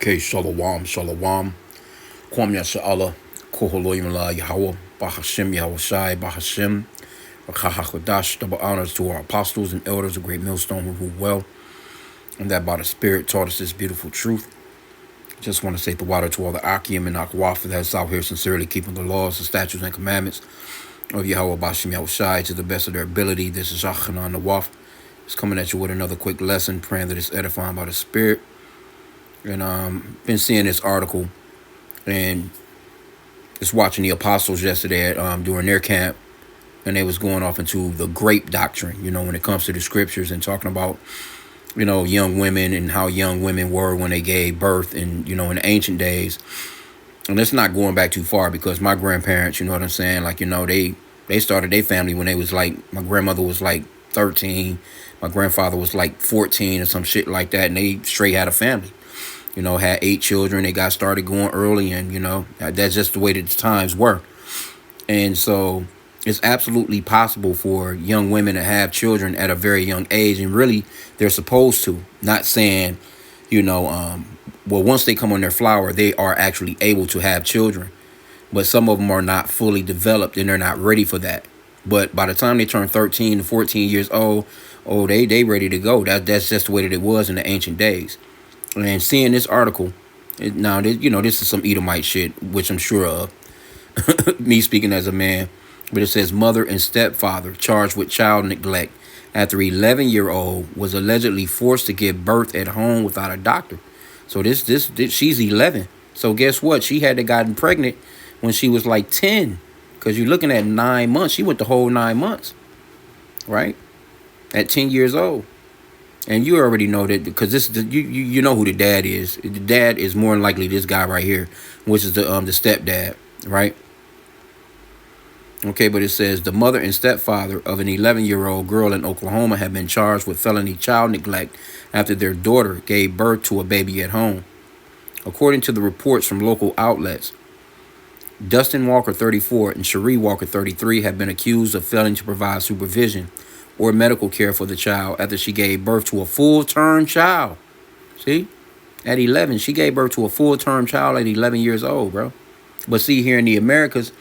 Okay, shalom, shalom. Kwam Yasha'Allah, Koholoyim La Yahweh, Bahashim Yahweh Shai, Bahashim, Rakahakodash, double honors to our apostles and elders, a great millstone who rule well, and that by the Spirit taught us this beautiful truth. Just want to say the water to all the H.I.M and Akwaf that's out here sincerely keeping the laws, the statutes, and commandments of Yahweh Bashim Yahweh Shai to the best of their ability. This is Achanan Nawaf. It's coming at you with another quick lesson, praying that it's edifying by the Spirit. And been seeing this article and just watching the apostles yesterday during their camp, and they was going off into the grape doctrine, when it comes to the scriptures, and talking about, young women and how young women were when they gave birth, and, in the ancient days. And it's not going back too far, because my grandparents, you know what I'm saying, like, they started their family when they was like, my grandmother was like 13, my grandfather was like 14 or some shit like that, and they straight had a family. Had 8 children. They got started going early, and, that's just the way that the times were. And so it's absolutely possible for young women to have children at a very young age, and really they're supposed to. Not saying, well, once they come on their flower, they are actually able to have children. But some of them are not fully developed, and they're not ready for that. But by the time they turn 13 to 14 years old, they ready to go. That's just the way that it was in the ancient days. And seeing this article, now, this is some Edomite shit, which I'm sure of, me speaking as a man. But it says, mother and stepfather charged with child neglect after 11-year-old was allegedly forced to give birth at home without a doctor. So this she's 11. So guess what? She had to gotten pregnant when she was like 10. Because you're looking at 9 months. She went the whole 9 months, right? At 10 years old. And you already know that, because you know who the dad is. The dad is more than likely this guy right here, which is the stepdad, right? Okay, but it says the mother and stepfather of an 11-year-old girl in Oklahoma have been charged with felony child neglect after their daughter gave birth to a baby at home. According to the reports from local outlets, Dustin Walker, 34, and Cherie Walker, 33, have been accused of failing to provide supervision or medical care for the child after she gave birth to a full-term child. See? At 11, she gave birth to a full-term child at 11 years old, bro. But see, here in the Americas,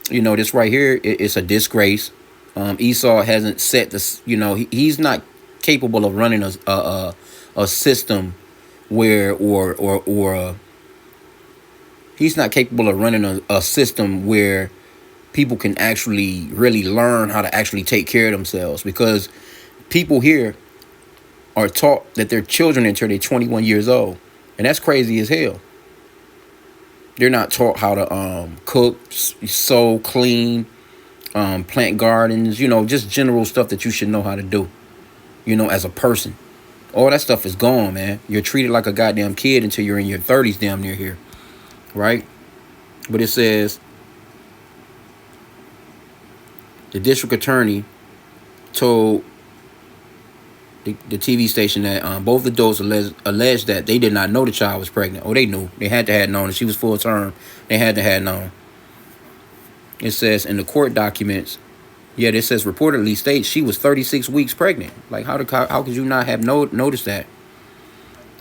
this right here, it's a disgrace. Esau hasn't set this, he's not capable of running a system where, he's not capable of running a system where people can actually really learn how to actually take care of themselves, because people here are taught that they're children until they're 21 years old. And that's crazy as hell. They're not taught how to cook, sew, clean, plant gardens, just general stuff that you should know how to do, as a person. All that stuff is gone, man. You're treated like a goddamn kid until you're in your 30s damn near here, right? But it says, the district attorney told the TV station that both adults alleged that they did not know the child was pregnant. Oh, they knew. They had to have known that she was full term. They had to have known. It says in the court documents, it says reportedly states she was 36 weeks pregnant. Like, how could you not have noticed that?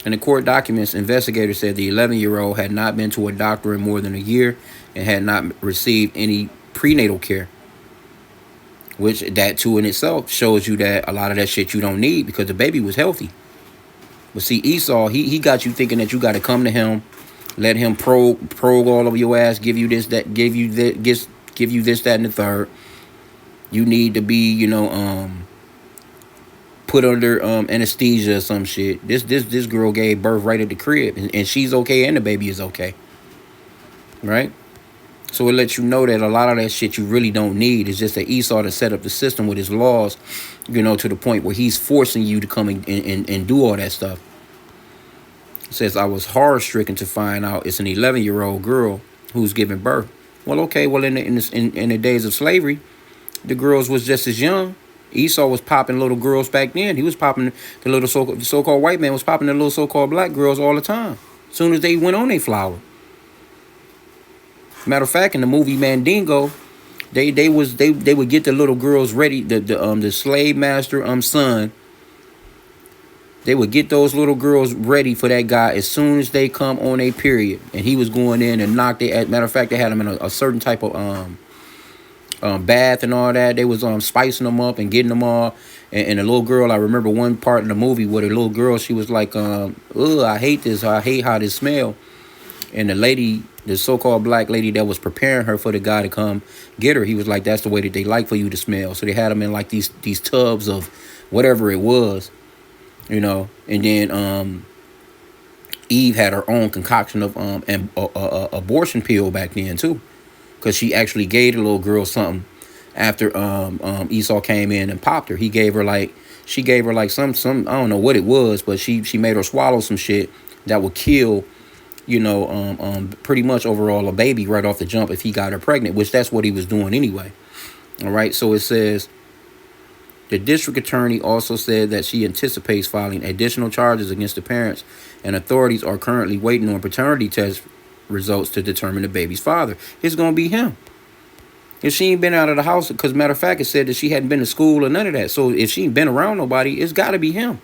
In the court documents, investigators said the 11-year-old had not been to a doctor in more than a year and had not received any prenatal care. Which that too in itself shows you that a lot of that shit you don't need, because the baby was healthy. But see, Esau, he got you thinking that you got to come to him, let him probe all over your ass, give you this, that, give you this, that, and the third. You need to be, put under anesthesia or some shit. This girl gave birth right at the crib, and she's okay, and the baby is okay, right? So it lets you know that a lot of that shit you really don't need. It's just that Esau to set up the system with his laws, to the point where he's forcing you to come and do all that stuff. It says, I was horror-stricken to find out it's an 11-year-old girl who's giving birth. Well, okay, well, in the days of slavery, the girls was just as young. Esau was popping little girls back then. He was popping the little so-called white man was popping the little so-called black girls all the time, as soon as they went on their flower. Matter of fact, in the movie Mandingo, they would get the little girls ready. The slave master son They would get those little girls ready for that guy as soon as they come on a period. And he was going in and knocked it. As matter of fact, they had him in a certain type of bath and all that. They was spicing them up and getting them all. And the little girl, I remember one part in the movie where the little girl, she was like, ugh, I hate this. I hate how this smell. And the lady, the so-called black lady that was preparing her for the guy to come get her, he was like, that's the way that they like for you to smell. So they had them in like these tubs of whatever it was, you know. And then Eve had her own concoction of abortion pill back then too, because she actually gave the little girl something after Esau came in and popped her. She gave her like some I don't know what it was, but she made her swallow some shit that would kill, you know, pretty much overall a baby right off the jump if he got her pregnant, which that's what he was doing anyway. All right, so it says the district attorney also said that she anticipates filing additional charges against the parents, and authorities are currently waiting on paternity test results to determine the baby's father. It's gonna be him. If she ain't been out of the house, because matter of fact, it said that she hadn't been to school or none of that. So if she ain't been around nobody, it's got to be him.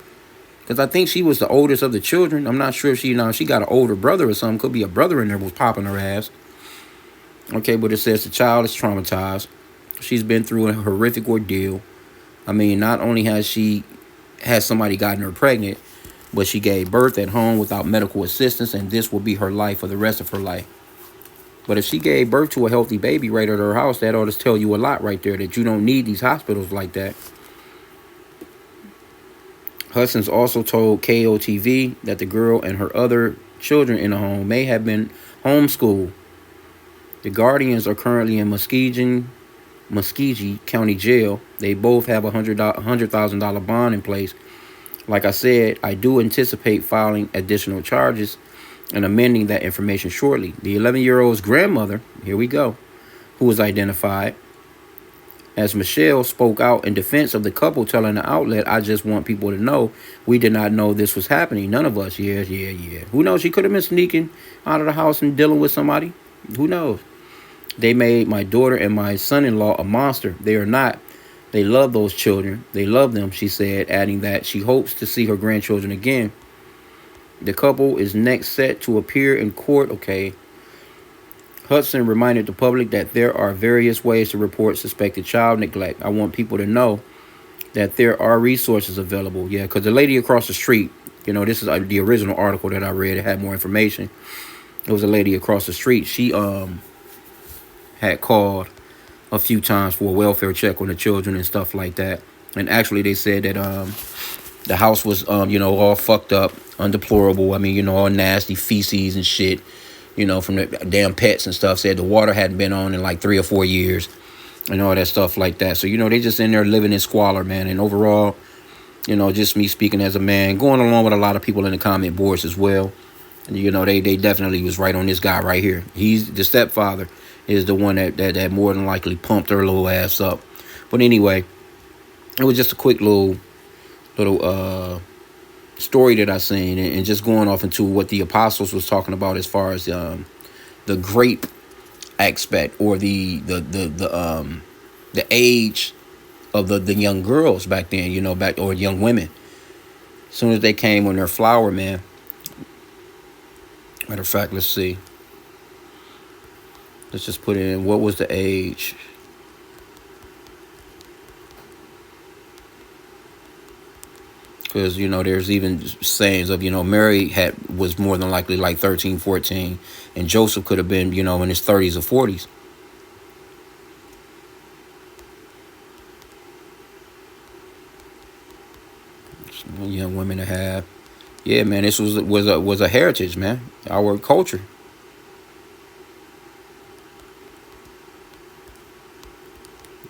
Because I think she was the oldest of the children. I'm not sure if she got an older brother or something. Could be a brother in there was popping her ass. Okay, but it says the child is traumatized. She's been through a horrific ordeal. I mean, not only has somebody gotten her pregnant, but she gave birth at home without medical assistance, and this will be her life for the rest of her life. But if she gave birth to a healthy baby right at her house, that ought to tell you a lot right there, that you don't need these hospitals like that. Hudson's also told KOTV that the girl and her other children in the home may have been homeschooled. The guardians are currently in Muskogee County Jail. They both have a $100,000 bond in place. Like I said, I do anticipate filing additional charges and amending that information shortly. The 11-year-old's grandmother, here we go, who was identified as Michelle, spoke out in defense of the couple, telling the outlet, I just want people to know we did not know this was happening. None of us. Yeah. Who knows? She could have been sneaking out of the house and dealing with somebody. Who knows? They made my daughter and my son-in-law a monster. They are not. They love those children. They love them, she said, adding that she hopes to see her grandchildren again. The couple is next set to appear in court. Okay. Hudson reminded the public that there are various ways to report suspected child neglect. I want people to know that there are resources available. Yeah, because the lady across the street, you know, this is the original article that I read. It had more information. It was a lady across the street. She had called a few times for a welfare check on the children and stuff like that. And actually, they said that the house was, all fucked up, undeplorable. I mean, all nasty feces and shit, from the damn pets and stuff. Said the water hadn't been on in like 3 or 4 years and all that stuff like that. So, they just in there living in squalor, man. And overall, just me speaking as a man, going along with a lot of people in the comment boards as well. And, they definitely was right on this guy right here. He's the stepfather is the one that more than likely pumped her little ass up. But anyway, it was just a quick little story that I seen, and just going off into what the apostles was talking about as far as the grape aspect, or the age of the young girls back then, or young women. As soon as they came on their flower, man. Matter of fact, let's see. Let's just put in what was the age. Because, there's even sayings of, Mary was more than likely like 13, 14. And Joseph could have been, in his 30s or 40s. Some young women to have. Yeah, man, this was a heritage, man. Our culture.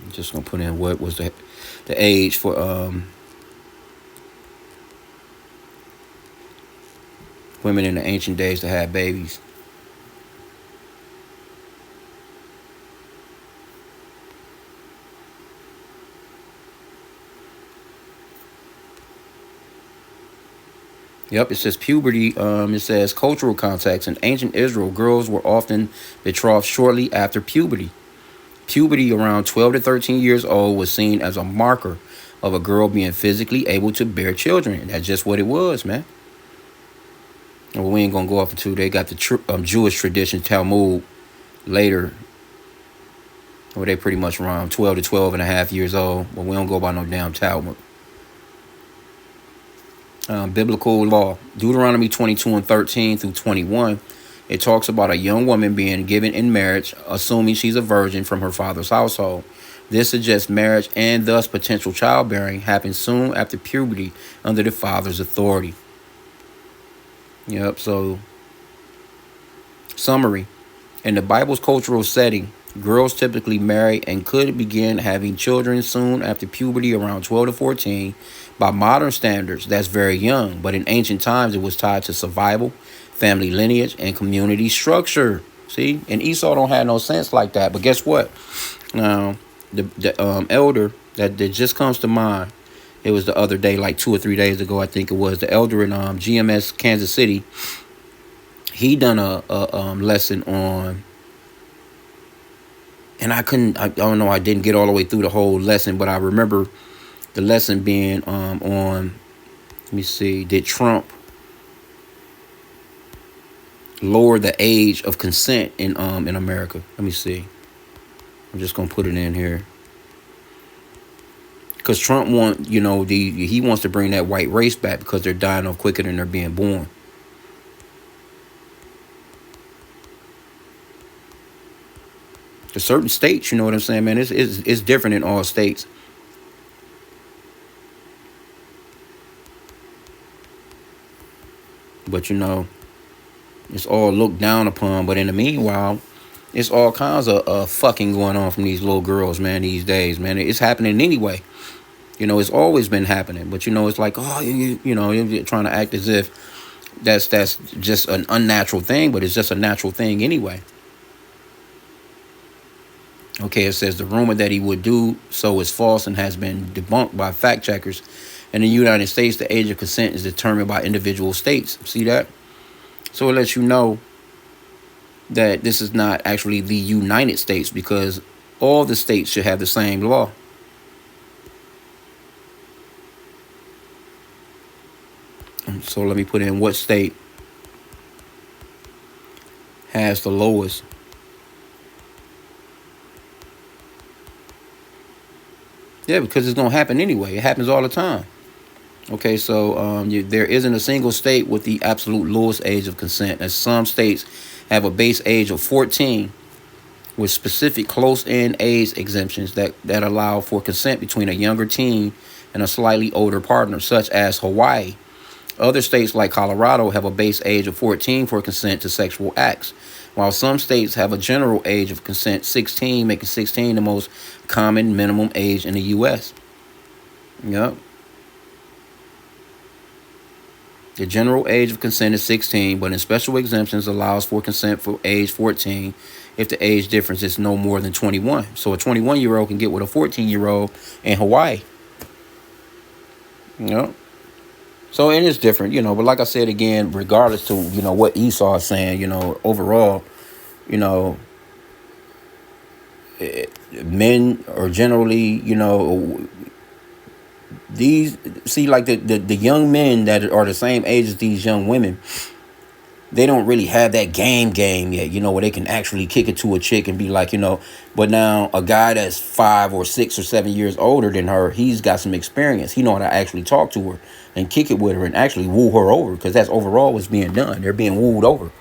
I'm just going to put in what was the age for women in the ancient days to have babies. Yep, it says puberty. It says cultural context. In ancient Israel, girls were often betrothed shortly after puberty. Puberty around 12 to 13 years old was seen as a marker of a girl being physically able to bear children. That's just what it was, man. Well, we ain't gonna go off into, they got the Jewish tradition, Talmud, later, where they pretty much around 12 to 12 and a half years old. But we don't go by no damn Talmud. Biblical law, Deuteronomy 22 and 13 through 21. It talks about a young woman being given in marriage, assuming she's a virgin from her father's household. This suggests marriage and thus potential childbearing happens soon after puberty under the father's authority. Yep, so summary. In the Bible's cultural setting, girls typically marry and could begin having children soon after puberty around 12 to 14. By modern standards, that's very young, but in ancient times it was tied to survival, family lineage, and community structure. See? And Esau don't have no sense like that. But guess what? Now, the elder that just comes to mind, it was the other day, like 2 or 3 days ago, I think it was, the elder in GMS Kansas City. He done a lesson on, and I don't know, I didn't get all the way through the whole lesson, but I remember the lesson being on, let me see, did Trump lower the age of consent in America? Let me see. I'm just gonna put it in here. Because Trump he wants to bring that white race back because they're dying off quicker than they're being born. To certain states, you know what I'm saying, man? It's different in all states. But it's all looked down upon. But in the meanwhile, it's all kinds of fucking going on from these little girls, man, these days, man. It's happening anyway. It's always been happening. But it's like, oh, you're trying to act as if that's just an unnatural thing, but it's just a natural thing anyway. Okay, it says the rumor that he would do so is false and has been debunked by fact checkers. In the United States, the age of consent is determined by individual states. See that? So it lets you know that this is not actually the United States, because all the states should have the same law. So let me put in what state has the lowest. Yeah, because it's going to happen anyway. It happens all the time. Okay, so there isn't a single state with the absolute lowest age of consent, as some states have a base age of 14 with specific close-in age exemptions that allow for consent between a younger teen and a slightly older partner, such as Hawaii. Other states like Colorado have a base age of 14 for consent to sexual acts, while some states have a general age of consent 16, making 16 the most common minimum age in the U.S. Yep. The general age of consent is 16, but in special exemptions allows for consent for age 14 if the age difference is no more than 21. So a 21-year-old can get with a 14-year-old in Hawaii. Yep. So it is different, but like I said again, regardless to, what Esau is saying, overall, men are generally, these, see, like the young men that are the same age as these young women, they don't really have that game yet, where they can actually kick it to a chick and be like, but now a guy that's 5 or 6 or 7 years older than her, he's got some experience. He know how to actually talk to her and kick it with her and actually woo her over, because that's overall what's being done. They're being wooed over,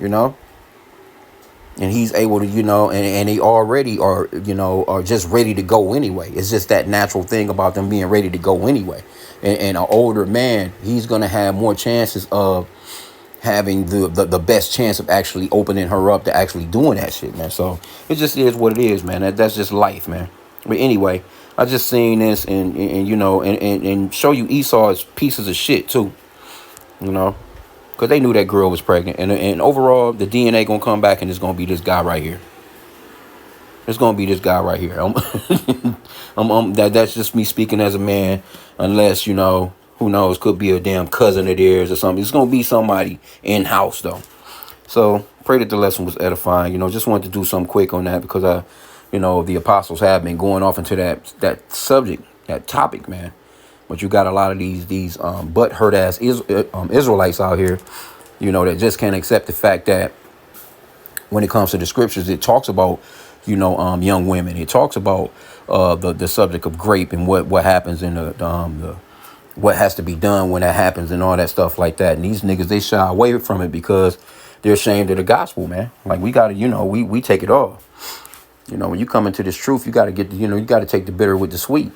and he's able to, and they already are, are just ready to go anyway. It's just that natural thing about them being ready to go anyway. And an older man, he's going to have more chances of having the best chance of actually opening her up to actually doing that shit, man. So it just is what it is, man. That's just life, man. But anyway, I just seen this and show you Esau's pieces of shit too, because they knew that girl was pregnant. And overall, the DNA going to come back and it's going to be this guy right here. It's going to be this guy right here. That's just me speaking as a man, unless, who knows, could be a damn cousin of theirs or something. It's going to be somebody in-house, though. So, pray that the lesson was edifying. Just wanted to do something quick on that because, the apostles have been going off into that subject that topic, man. But you got a lot of these butt hurt ass Israelites out here, that just can't accept the fact that when it comes to the scriptures, it talks about, young women. It talks about the subject of grape and what happens in the what has to be done when that happens and all that stuff like that. And these niggas, they shy away from it because they're ashamed of the gospel, man. Like, we gotta, we take it all. When you come into this truth, you gotta get, you gotta take the bitter with the sweet.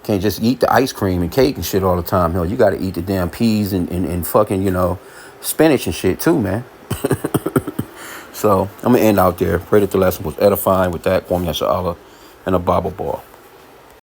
Can't just eat the ice cream and cake and shit all the time. Hell, you gotta eat the damn peas and fucking, spinach and shit too, man. So I'm gonna end out there. Pray that the lesson was edifying with that. Kwame Yasha Allah and a Bible ball.